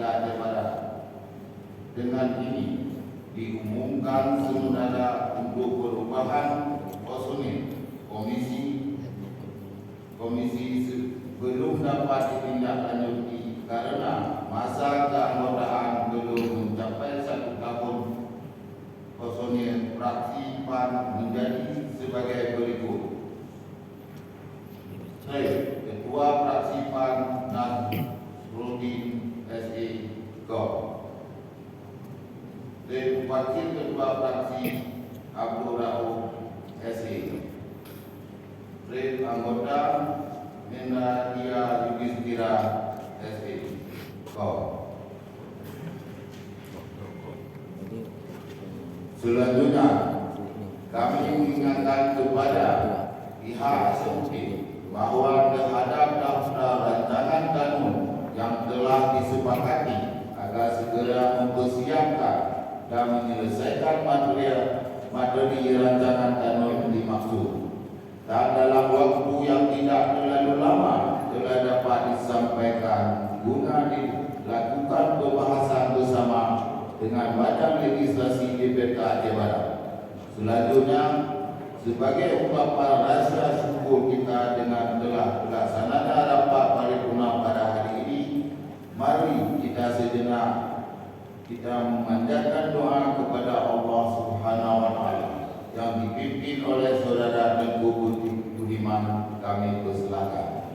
Aceh Barat. Dengan ini diumumkan sementara untuk perubahan personil komisi belum dapat ditindaklanjuti karena masa keanggotaan belum mencapai 1 tahun. Personil fraksi PAN menjadi sebagai berikut. Saya, Ketua Fraksi PAN Nasruddin S.A. Gop. Dan Wakil Ketua Fraksi Abdul Rauf S.A. Anggota Nendra Dia Yudhistira S.A. Gop. Selanjutnya, kami mengingatkan kepada pihak eksekutif bahwa terhadap daftar rancangan kanun yang telah disepakati agar segera mempersiapkan dan menyelesaikan materi rancangan kanun dimaksud, dan dalam waktu yang tidak terlalu lama telah dapat disampaikan guna dilakukan pembahasan bersama dengan Badan Legislasi DPRK Aceh Barat. Selanjutnya, sebagai ungkapan rasa syukur kita dengan telah terlaksananya rapat paripurna pada hari ini, mari kita sejenak kita memanjatkan doa kepada Allah Subhanahu wa Ta'ala yang dipimpin oleh Saudara Tengku Budiman kami persilakan.